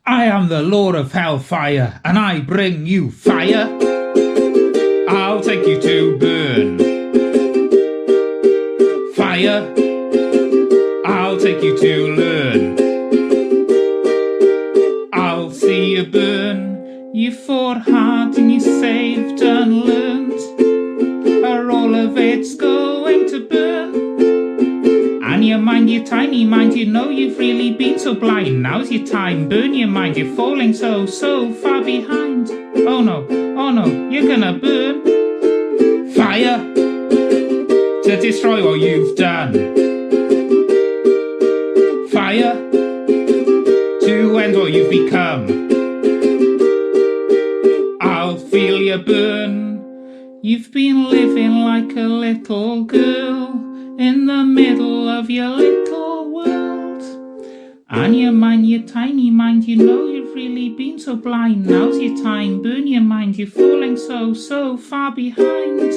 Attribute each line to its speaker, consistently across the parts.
Speaker 1: I am the Lord of Hellfire, and I bring you fire. I'll take you to burn. Fire. I'll take you to learn. I'll see you burn. You fought hard and you saved and learned. All of it's going to burn. And your mind, your tiny mind, you know you've really been so blind. Now's your time, burn your mind, you're falling so far behind. Oh no, you're gonna burn. Fire to destroy what you've done. Fire to end what you've become. I'll feel you burn. You've been living like a little girl in the middle of your little world. And your mind, your tiny mind, you know you've really been so blind. Now's your time, burn your mind, you're falling so far behind.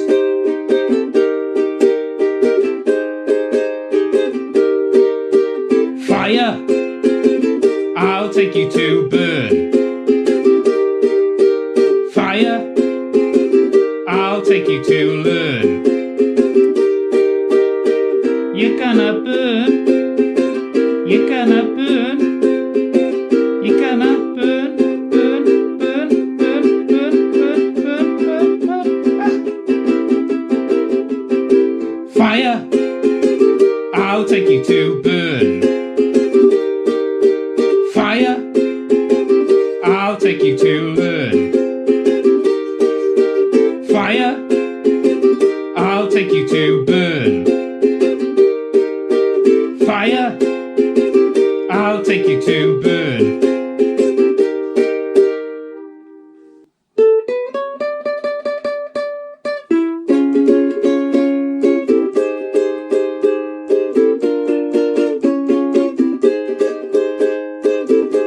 Speaker 1: Fire, I'll take you to burn. Fire, I'll take you to learn. You're gonna burn. You're gonna burn. You're gonna burn, burn, burn, burn, burn, burn, burn, burn, burn. Fire, I'll take you to burn. Fire, I'll take you to learn. Fire, I'll take you to burn. Fire, I'll take you to burn.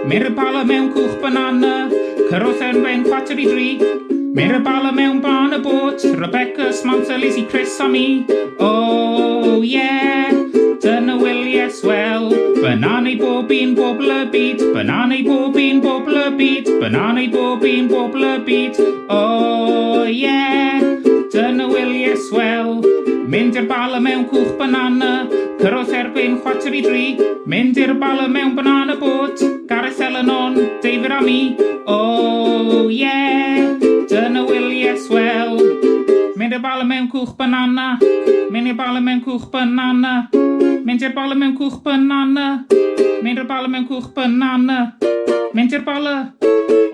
Speaker 1: Mere ballen mewn cwch banana, Cyros Erwen 4 i 3. Mere ballen mewn ban y bot, Rebecca, Samantha, Lizzie, Chris a mi. Oh yeah, dyna wyliau swell. Banana bob un bobl y byd, banana bob un bobl y byd, banana bob un bobl y byd. Oh yeah, dyna wyliau swell. Mynd i'r bala mewn cwch banana, Cyros Erbyn 4 i 3. Mynd i'r bala mewn banana boat, Gareth Eleanor, David a mi. Oh yeah, dyna wyliau swell. Mynd i'r bala mewn cwch banana, mynd i'r bala mewn cwch banana. Mynd i'r bala mewn cwch banana, mynd i'r bala mewn cwch banana. Mynd i'r bala,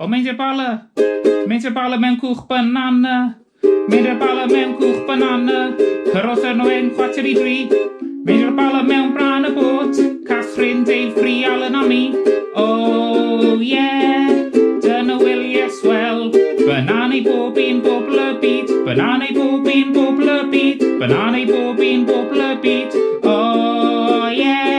Speaker 1: mynd i'r bala, mynd i'r bala mewn cwch banana. Mynd i'r bala mewn cwch banana, Cyros Erwen 4 i 3. Mynd i'r bala mewn bran y bot, Catherine, Dave, Bree, Alan a mi. Oh yeah, dyna wyliau swell. Banana bob un bobl y byd, banana bob un bobl y byd, banana bob un bobl y byd. Oh yeah.